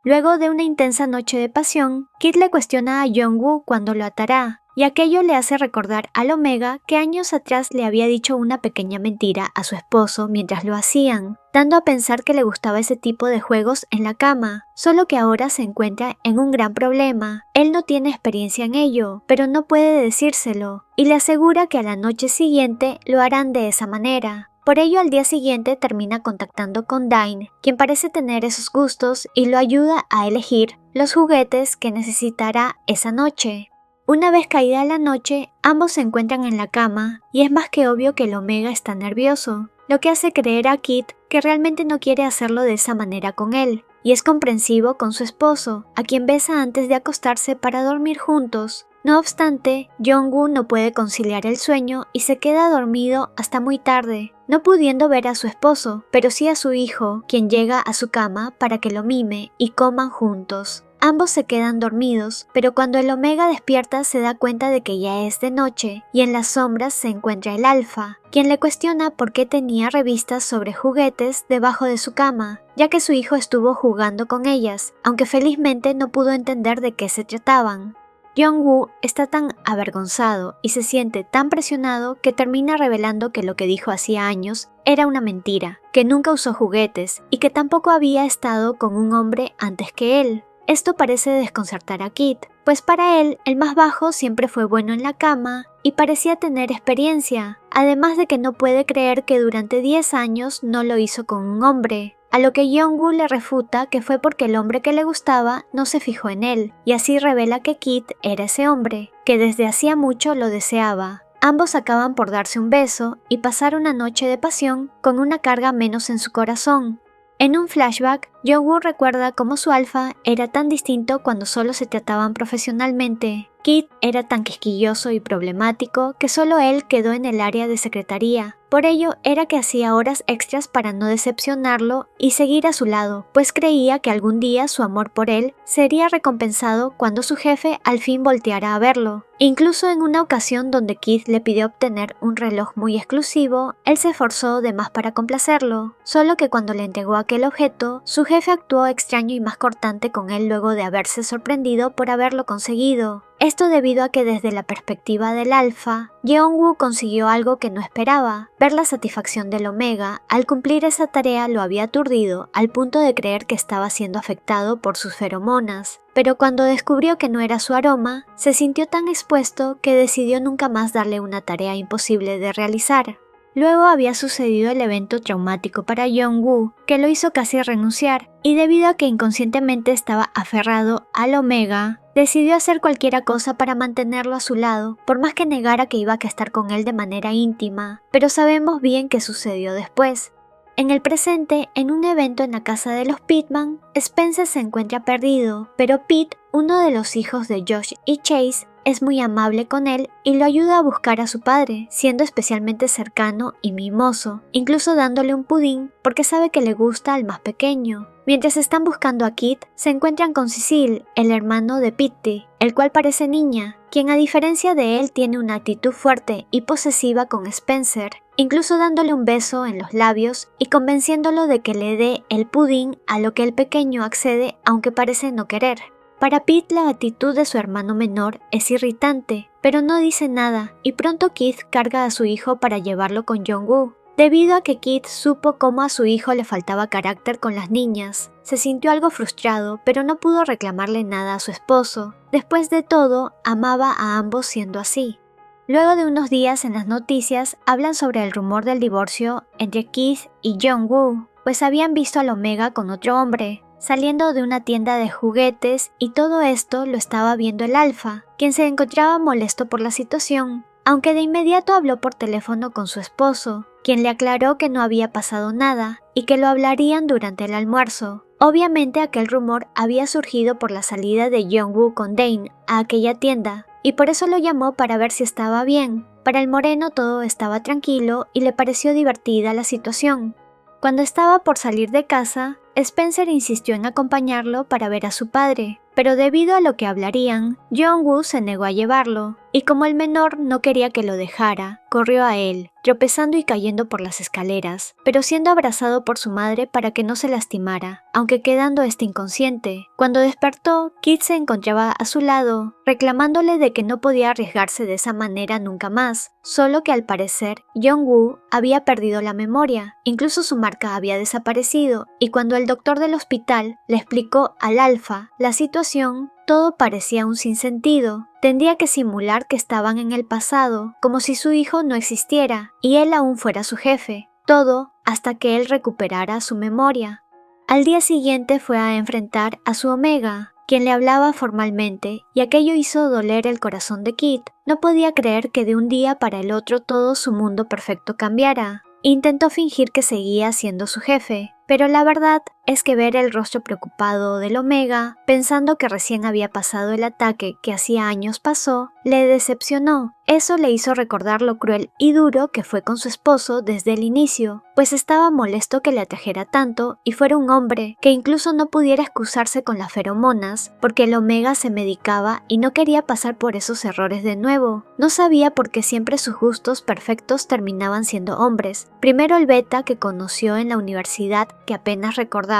Luego de una intensa noche de pasión, Kit le cuestiona a Jong-woo cuándo lo atará, y aquello le hace recordar al Omega que años atrás le había dicho una pequeña mentira a su esposo mientras lo hacían, dando a pensar que le gustaba ese tipo de juegos en la cama, solo que ahora se encuentra en un gran problema. Él no tiene experiencia en ello, pero no puede decírselo, y le asegura que a la noche siguiente lo harán de esa manera. Por ello, al día siguiente termina contactando con Dain, quien parece tener esos gustos y lo ayuda a elegir los juguetes que necesitará esa noche. Una vez caída la noche, ambos se encuentran en la cama y es más que obvio que el Omega está nervioso, lo que hace creer a Kit que realmente no quiere hacerlo de esa manera con él, y es comprensivo con su esposo, a quien besa antes de acostarse para dormir juntos. No obstante, Jong-woo no puede conciliar el sueño y se queda dormido hasta muy tarde, no pudiendo ver a su esposo, pero sí a su hijo, quien llega a su cama para que lo mime y coman juntos. Ambos se quedan dormidos, pero cuando el Omega despierta se da cuenta de que ya es de noche y en las sombras se encuentra el Alfa, quien le cuestiona por qué tenía revistas sobre juguetes debajo de su cama, ya que su hijo estuvo jugando con ellas, aunque felizmente no pudo entender de qué se trataban. Jong-woo está tan avergonzado y se siente tan presionado que termina revelando que lo que dijo hacía años era una mentira, que nunca usó juguetes y que tampoco había estado con un hombre antes que él. Esto parece desconcertar a Kit, pues para él el más bajo siempre fue bueno en la cama y parecía tener experiencia, además de que no puede creer que durante 10 años no lo hizo con un hombre, a lo que Jong-woo le refuta que fue porque el hombre que le gustaba no se fijó en él, y así revela que Kit era ese hombre, que desde hacía mucho lo deseaba. Ambos acaban por darse un beso y pasar una noche de pasión con una carga menos en su corazón. En un flashback, Jong-woo recuerda cómo su alfa era tan distinto cuando solo se trataban profesionalmente. Kit era tan quisquilloso y problemático que solo él quedó en el área de secretaría. Por ello era que hacía horas extras para no decepcionarlo y seguir a su lado, pues creía que algún día su amor por él sería recompensado cuando su jefe al fin volteara a verlo. Incluso en una ocasión donde Kit le pidió obtener un reloj muy exclusivo, él se esforzó de más para complacerlo, solo que cuando le entregó aquel objeto, su jefe actuó extraño y más cortante con él luego de haberse sorprendido por haberlo conseguido. Esto debido a que desde la perspectiva del alfa, Jong-woo consiguió algo que no esperaba. Ver la satisfacción del Omega al cumplir esa tarea lo había aturdido al punto de creer que estaba siendo afectado por sus feromonas. Pero cuando descubrió que no era su aroma, se sintió tan expuesto que decidió nunca más darle una tarea imposible de realizar. Luego había sucedido el evento traumático para Jong-woo, que lo hizo casi renunciar, y debido a que inconscientemente estaba aferrado al Omega, decidió hacer cualquier cosa para mantenerlo a su lado, por más que negara que iba a estar con él de manera íntima, pero sabemos bien qué sucedió después. En el presente, en un evento en la casa de los Pittman, Spencer se encuentra perdido, pero Pete, uno de los hijos de Josh y Chase, es muy amable con él y lo ayuda a buscar a su padre, siendo especialmente cercano y mimoso, incluso dándole un pudín porque sabe que le gusta al más pequeño. Mientras están buscando a Kit, se encuentran con Cecil, el hermano de Pitty, el cual parece niña, quien a diferencia de él tiene una actitud fuerte y posesiva con Spencer, incluso dándole un beso en los labios y convenciéndolo de que le dé el pudín, a lo que el pequeño accede aunque parece no querer. Para Pete la actitud de su hermano menor es irritante, pero no dice nada y pronto Kit carga a su hijo para llevarlo con Jong-woo. Debido a que Kit supo cómo a su hijo le faltaba carácter con las niñas, se sintió algo frustrado, pero no pudo reclamarle nada a su esposo. Después de todo, amaba a ambos siendo así. Luego de unos días en las noticias hablan sobre el rumor del divorcio entre Kit y Jong-woo, pues habían visto al Omega con otro hombre, saliendo de una tienda de juguetes, y todo esto lo estaba viendo el alfa, quien se encontraba molesto por la situación, aunque de inmediato habló por teléfono con su esposo, quien le aclaró que no había pasado nada y que lo hablarían durante el almuerzo. Obviamente aquel rumor había surgido por la salida de Jong-woo con Dain a aquella tienda, y por eso lo llamó para ver si estaba bien. Para el moreno todo estaba tranquilo y le pareció divertida la situación. Cuando estaba por salir de casa, Spencer insistió en acompañarlo para ver a su padre, pero debido a lo que hablarían, Jong-woo se negó a llevarlo, y como el menor no quería que lo dejara, corrió a él, tropezando y cayendo por las escaleras, pero siendo abrazado por su madre para que no se lastimara, aunque quedando inconsciente. Cuando despertó, Kid se encontraba a su lado, reclamándole de que no podía arriesgarse de esa manera nunca más, solo que al parecer, Jong-woo había perdido la memoria, incluso su marca había desaparecido, y cuando el doctor del hospital le explicó al Alfa la situación, todo parecía un sinsentido. Tendría que simular que estaban en el pasado, como si su hijo no existiera, y él aún fuera su jefe. Todo hasta que él recuperara su memoria. Al día siguiente fue a enfrentar a su Omega, quien le hablaba formalmente, y aquello hizo doler el corazón de Kid. No podía creer que de un día para el otro todo su mundo perfecto cambiara. Intentó fingir que seguía siendo su jefe, pero la verdad es que ver el rostro preocupado del Omega, pensando que recién había pasado el ataque que hacía años pasó, le decepcionó. Eso le hizo recordar lo cruel y duro que fue con su esposo desde el inicio, pues estaba molesto que le atrajera tanto y fuera un hombre que incluso no pudiera excusarse con las feromonas, porque el Omega se medicaba y no quería pasar por esos errores de nuevo. No sabía por qué siempre sus gustos perfectos terminaban siendo hombres. Primero el Beta que conoció en la universidad, que apenas recordaba,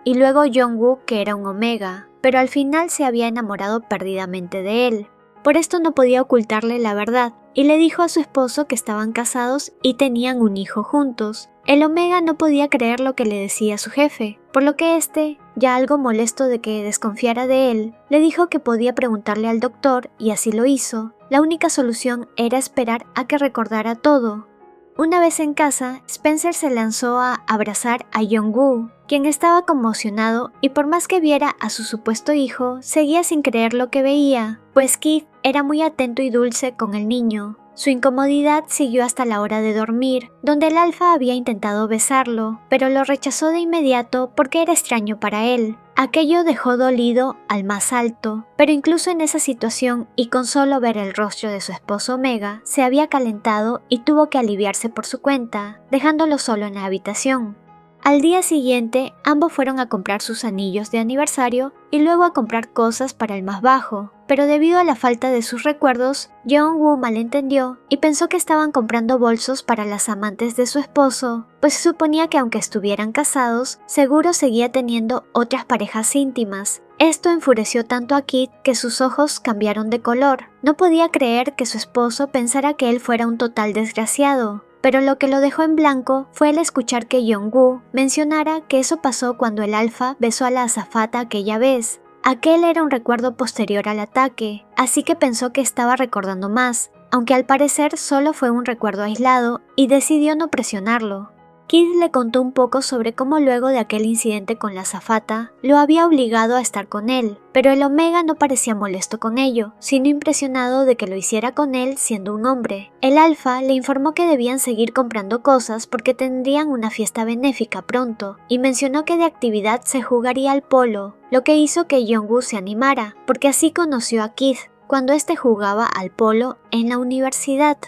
y luego Jong-woo que era un Omega, pero al final se había enamorado perdidamente de él. Por esto no podía ocultarle la verdad, y le dijo a su esposo que estaban casados y tenían un hijo juntos. El Omega no podía creer lo que le decía su jefe, por lo que este, ya algo molesto de que desconfiara de él, le dijo que podía preguntarle al doctor y así lo hizo. La única solución era esperar a que recordara todo. Una vez en casa, Spencer se lanzó a abrazar a Jong-woo, quien estaba conmocionado y por más que viera a su supuesto hijo, seguía sin creer lo que veía, pues Kid era muy atento y dulce con el niño. Su incomodidad siguió hasta la hora de dormir, donde el Alfa había intentado besarlo, pero lo rechazó de inmediato porque era extraño para él. Aquello dejó dolido al más alto, pero incluso en esa situación y con solo ver el rostro de su esposo Omega, se había calentado y tuvo que aliviarse por su cuenta, dejándolo solo en la habitación. Al día siguiente, ambos fueron a comprar sus anillos de aniversario y luego a comprar cosas para el más bajo, pero debido a la falta de sus recuerdos, Jong-woo malentendió y pensó que estaban comprando bolsos para las amantes de su esposo, pues se suponía que aunque estuvieran casados, seguro seguía teniendo otras parejas íntimas. Esto enfureció tanto a Kid que sus ojos cambiaron de color. No podía creer que su esposo pensara que él fuera un total desgraciado. Pero lo que lo dejó en blanco fue el escuchar que Jong-woo mencionara que eso pasó cuando el Alfa besó a la azafata aquella vez. Aquel era un recuerdo posterior al ataque, así que pensó que estaba recordando más, aunque al parecer solo fue un recuerdo aislado y decidió no presionarlo. Kid le contó un poco sobre cómo luego de aquel incidente con la azafata, lo había obligado a estar con él, pero el Omega no parecía molesto con ello, sino impresionado de que lo hiciera con él siendo un hombre. El Alfa le informó que debían seguir comprando cosas porque tendrían una fiesta benéfica pronto, y mencionó que de actividad se jugaría al polo, lo que hizo que Jong-woo se animara, porque así conoció a Kid, cuando este jugaba al polo en la universidad.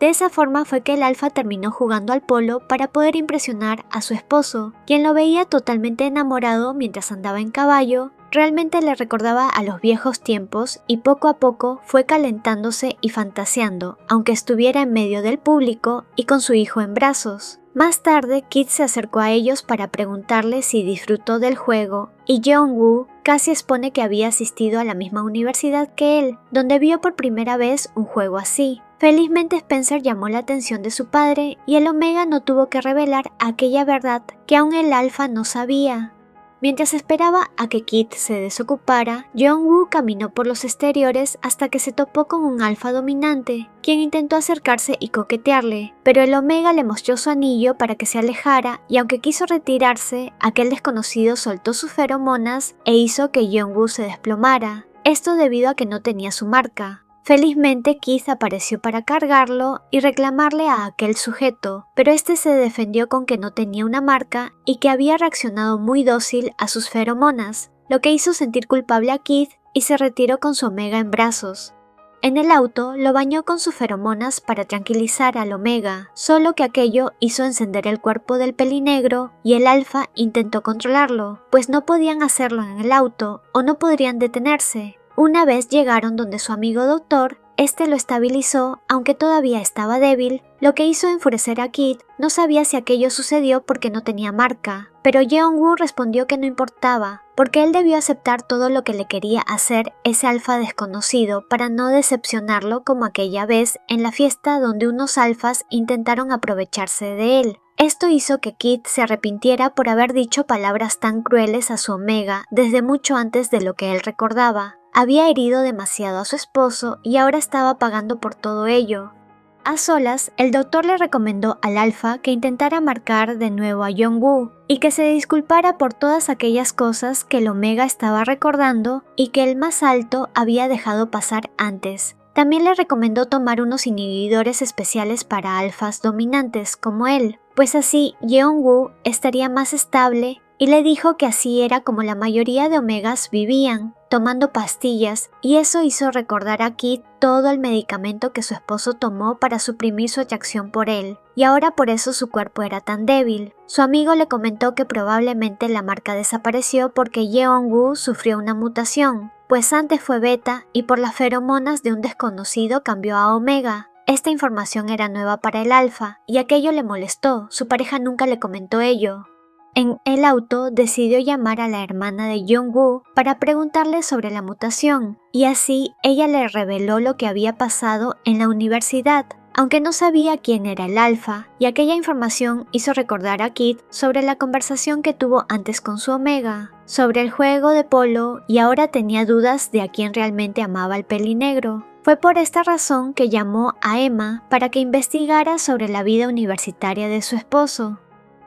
De esa forma fue que el Alfa terminó jugando al polo para poder impresionar a su esposo, quien lo veía totalmente enamorado mientras andaba en caballo. Realmente le recordaba a los viejos tiempos y poco a poco fue calentándose y fantaseando, aunque estuviera en medio del público y con su hijo en brazos. Más tarde, Kid se acercó a ellos para preguntarle si disfrutó del juego, y Jong-woo casi expone que había asistido a la misma universidad que él, donde vio por primera vez un juego así. Felizmente Spencer llamó la atención de su padre y el Omega no tuvo que revelar aquella verdad que aún el Alfa no sabía. Mientras esperaba a que Kid se desocupara, Jong-woo caminó por los exteriores hasta que se topó con un Alfa dominante, quien intentó acercarse y coquetearle, pero el Omega le mostró su anillo para que se alejara y aunque quiso retirarse, aquel desconocido soltó sus feromonas e hizo que Jong-woo se desplomara, esto debido a que no tenía su marca. Felizmente Kid apareció para cargarlo y reclamarle a aquel sujeto, pero este se defendió con que no tenía una marca y que había reaccionado muy dócil a sus feromonas, lo que hizo sentir culpable a Kid y se retiró con su Omega en brazos. En el auto lo bañó con sus feromonas para tranquilizar al Omega, solo que aquello hizo encender el cuerpo del pelinegro y el Alfa intentó controlarlo, pues no podían hacerlo en el auto o no podrían detenerse. Una vez llegaron donde su amigo doctor, este lo estabilizó, aunque todavía estaba débil, lo que hizo enfurecer a Kid. No sabía si aquello sucedió porque no tenía marca, pero Jeong-woo respondió que no importaba, porque él debió aceptar todo lo que le quería hacer ese alfa desconocido para no decepcionarlo como aquella vez en la fiesta donde unos alfas intentaron aprovecharse de él. Esto hizo que Kid se arrepintiera por haber dicho palabras tan crueles a su Omega desde mucho antes de lo que él recordaba. Había herido demasiado a su esposo y ahora estaba pagando por todo ello. A solas, el doctor le recomendó al alfa que intentara marcar de nuevo a Jeong-woo y que se disculpara por todas aquellas cosas que el Omega estaba recordando y que el más alto había dejado pasar antes. También le recomendó tomar unos inhibidores especiales para alfas dominantes como él, pues así Jeong-woo estaría más estable, y le dijo que así era como la mayoría de omegas vivían, tomando pastillas, y eso hizo recordar a Kid todo el medicamento que su esposo tomó para suprimir su atracción por él, y ahora por eso su cuerpo era tan débil. Su amigo le comentó que probablemente la marca desapareció porque Jeong-woo sufrió una mutación, pues antes fue beta y por las feromonas de un desconocido cambió a omega. Esta información era nueva para el alfa, y aquello le molestó, su pareja nunca le comentó ello. En el auto decidió llamar a la hermana de Jeong-woo para preguntarle sobre la mutación, y así ella le reveló lo que había pasado en la universidad, aunque no sabía quién era el alfa, y aquella información hizo recordar a Kid sobre la conversación que tuvo antes con su omega, sobre el juego de polo, y ahora tenía dudas de a quién realmente amaba el pelinegro. Fue por esta razón que llamó a Emma para que investigara sobre la vida universitaria de su esposo.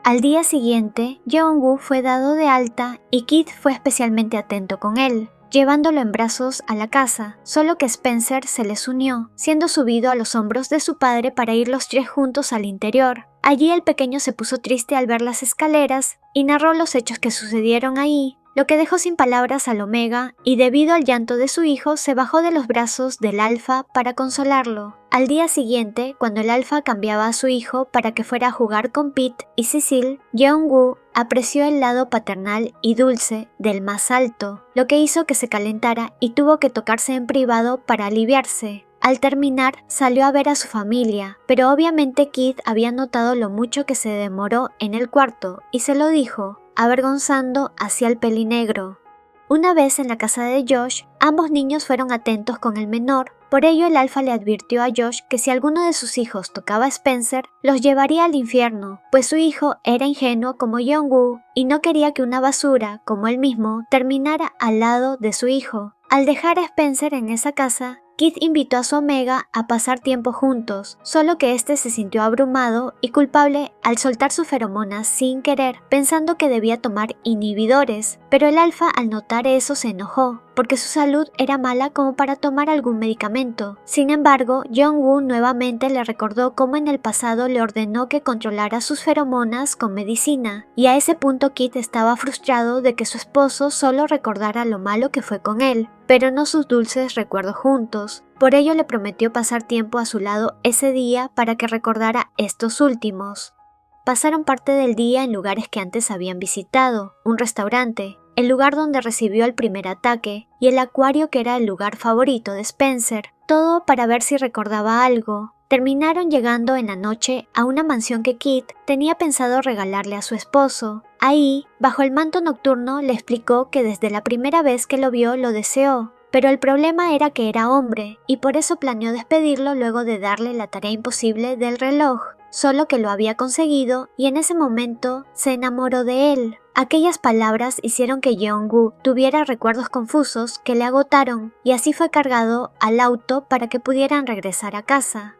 Al día siguiente, Jeong-woo fue dado de alta y Kid fue especialmente atento con él, llevándolo en brazos a la casa, solo que Spencer se les unió, siendo subido a los hombros de su padre para ir los tres juntos al interior. Allí el pequeño se puso triste al ver las escaleras y narró los hechos que sucedieron ahí, lo que dejó sin palabras al Omega, y debido al llanto de su hijo se bajó de los brazos del alfa para consolarlo. Al día siguiente, cuando el alfa cambiaba a su hijo para que fuera a jugar con Pete y Cecil, Jeong-woo apreció el lado paternal y dulce del más alto, lo que hizo que se calentara y tuvo que tocarse en privado para aliviarse. Al terminar, salió a ver a su familia, pero obviamente Kid había notado lo mucho que se demoró en el cuarto y se lo dijo, avergonzando hacia el pelinegro. Una vez en la casa de Josh, ambos niños fueron atentos con el menor, por ello el alfa le advirtió a Josh que si alguno de sus hijos tocaba a Spencer, los llevaría al infierno, pues su hijo era ingenuo como Jeong-woo y no quería que una basura, como él mismo, terminara al lado de su hijo. Al dejar a Spencer en esa casa, Kid invitó a su omega a pasar tiempo juntos, solo que este se sintió abrumado y culpable al soltar sus feromonas sin querer, pensando que debía tomar inhibidores, pero el alfa al notar eso se enojó, porque su salud era mala como para tomar algún medicamento. Sin embargo, Jeong-woo nuevamente le recordó cómo en el pasado le ordenó que controlara sus feromonas con medicina, y a ese punto Kid estaba frustrado de que su esposo solo recordara lo malo que fue con él, pero no sus dulces recuerdos juntos. Por ello le prometió pasar tiempo a su lado ese día para que recordara estos últimos. Pasaron parte del día en lugares que antes habían visitado, un restaurante, el lugar donde recibió el primer ataque, y el acuario que era el lugar favorito de Spencer, todo para ver si recordaba algo. Terminaron llegando en la noche a una mansión que Kid tenía pensado regalarle a su esposo. Ahí, bajo el manto nocturno, le explicó que desde la primera vez que lo vio lo deseó, pero el problema era que era hombre, y por eso planeó despedirlo luego de darle la tarea imposible del reloj, solo que lo había conseguido y en ese momento se enamoró de él. Aquellas palabras hicieron que Jeong-woo tuviera recuerdos confusos que le agotaron, y así fue cargado al auto para que pudieran regresar a casa.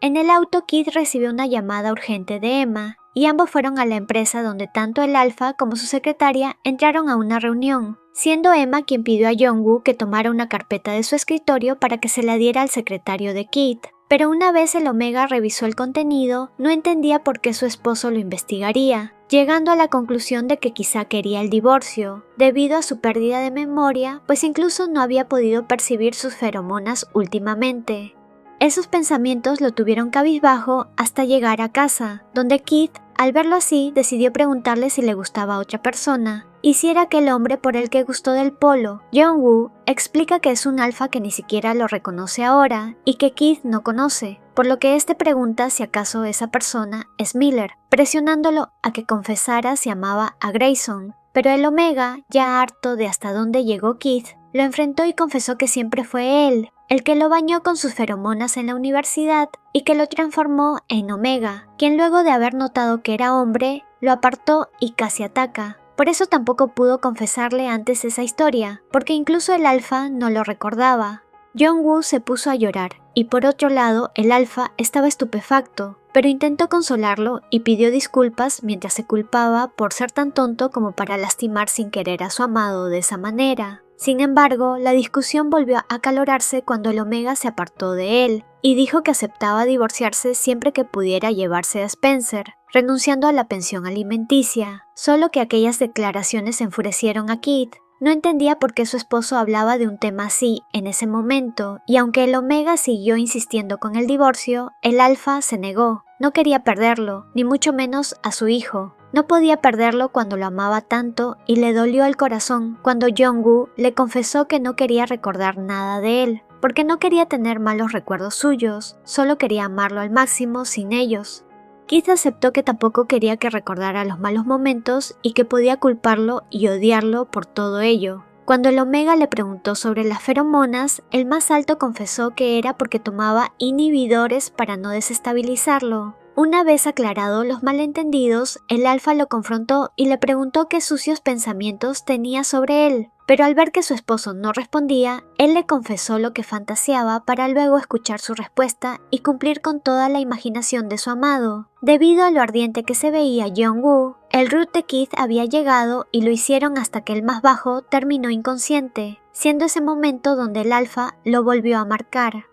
En el auto, Kid recibió una llamada urgente de Emma, y ambos fueron a la empresa donde tanto el alfa como su secretaria entraron a una reunión, siendo Emma quien pidió a Jeong-woo que tomara una carpeta de su escritorio para que se la diera al secretario de Kid. Pero una vez el Omega revisó el contenido, no entendía por qué su esposo lo investigaría, llegando a la conclusión de que quizá quería el divorcio, debido a su pérdida de memoria, pues incluso no había podido percibir sus feromonas últimamente. Esos pensamientos lo tuvieron cabizbajo hasta llegar a casa, donde Kid, al verlo así, decidió preguntarle si le gustaba a otra persona, y si era aquel hombre por el que gustó del polo. Jung-woo explica que es un alfa que ni siquiera lo reconoce ahora y que Kid no conoce, por lo que este pregunta si acaso esa persona es Miller, presionándolo a que confesara si amaba a Grayson. Pero el Omega, ya harto de hasta dónde llegó Kid, lo enfrentó y confesó que siempre fue él el que lo bañó con sus feromonas en la universidad y que lo transformó en Omega, quien luego de haber notado que era hombre, lo apartó y casi ataca. Por eso tampoco pudo confesarle antes esa historia, porque incluso el alfa no lo recordaba. Jung-woo se puso a llorar, y por otro lado el alfa estaba estupefacto, pero intentó consolarlo y pidió disculpas mientras se culpaba por ser tan tonto como para lastimar sin querer a su amado de esa manera. Sin embargo, la discusión volvió a acalorarse cuando el Omega se apartó de él y dijo que aceptaba divorciarse siempre que pudiera llevarse a Spencer, renunciando a la pensión alimenticia. Solo que aquellas declaraciones enfurecieron a Kid. No entendía por qué su esposo hablaba de un tema así en ese momento, y aunque el Omega siguió insistiendo con el divorcio, el alfa se negó. No quería perderlo, ni mucho menos a su hijo. No podía perderlo cuando lo amaba tanto y le dolió el corazón cuando Jung-woo le confesó que no quería recordar nada de él, porque no quería tener malos recuerdos suyos, solo quería amarlo al máximo sin ellos. Kid aceptó que tampoco quería que recordara los malos momentos y que podía culparlo y odiarlo por todo ello. Cuando el Omega le preguntó sobre las feromonas, el más alto confesó que era porque tomaba inhibidores para no desestabilizarlo. Una vez aclarados los malentendidos, el alfa lo confrontó y le preguntó qué sucios pensamientos tenía sobre él, pero al ver que su esposo no respondía, él le confesó lo que fantaseaba para luego escuchar su respuesta y cumplir con toda la imaginación de su amado. Debido a lo ardiente que se veía Jung-woo, el root de Kid había llegado y lo hicieron hasta que el más bajo terminó inconsciente, siendo ese momento donde el alfa lo volvió a marcar.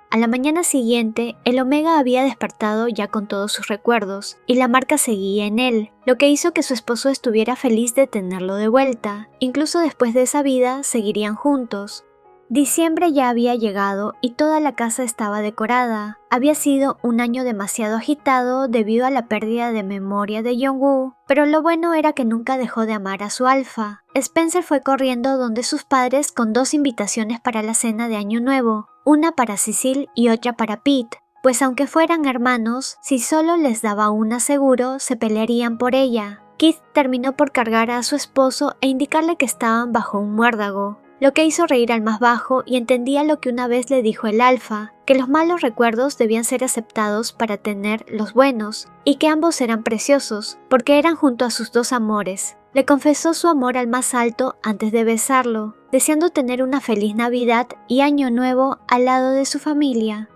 A la mañana siguiente, el Omega había despertado ya con todos sus recuerdos, y la marca seguía en él, lo que hizo que su esposo estuviera feliz de tenerlo de vuelta. Incluso después de esa vida, seguirían juntos. Diciembre ya había llegado y toda la casa estaba decorada. Había sido un año demasiado agitado debido a la pérdida de memoria de Jung-woo, pero lo bueno era que nunca dejó de amar a su alfa. Spencer fue corriendo donde sus padres con 2 invitaciones para la cena de Año Nuevo, una para Cecil y otra para Pete, pues aunque fueran hermanos, si solo les daba una seguro, se pelearían por ella. Kid terminó por cargar a su esposo e indicarle que estaban bajo un muérdago, lo que hizo reír al más bajo y entendía lo que una vez le dijo el alfa, que los malos recuerdos debían ser aceptados para tener los buenos, y que ambos eran preciosos, porque eran junto a sus 2 amores. Le confesó su amor al más alto antes de besarlo, deseando tener una feliz Navidad y Año Nuevo al lado de su familia.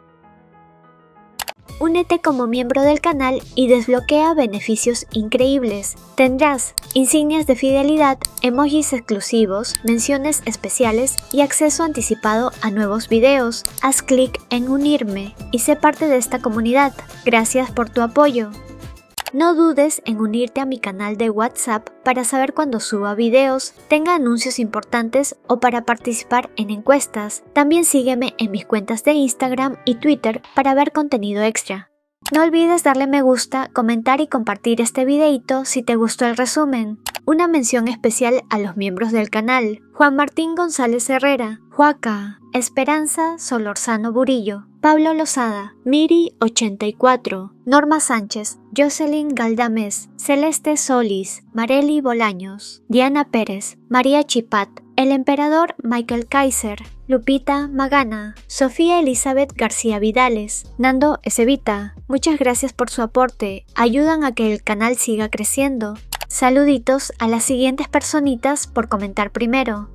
Únete como miembro del canal y desbloquea beneficios increíbles. Tendrás insignias de fidelidad, emojis exclusivos, menciones especiales y acceso anticipado a nuevos videos. Haz clic en unirme y sé parte de esta comunidad. Gracias por tu apoyo. No dudes en unirte a mi canal de WhatsApp para saber cuando suba videos, tenga anuncios importantes o para participar en encuestas. También sígueme en mis cuentas de Instagram y Twitter para ver contenido extra. No olvides darle me gusta, comentar y compartir este videito si te gustó el resumen. Una mención especial a los miembros del canal: Juan Martín González Herrera, Juaca, Esperanza Solorzano Burillo, Pablo Lozada, Miri84, Norma Sánchez, Jocelyn Galdames, Celeste Solis, Marely Bolaños, Diana Pérez, María Chipat, El Emperador Michael Kaiser, Lupita Magana, Sofía Elizabeth García Vidales, Nando Ezevita. Muchas gracias por su aporte, ayudan a que el canal siga creciendo. Saluditos a las siguientes personitas por comentar primero: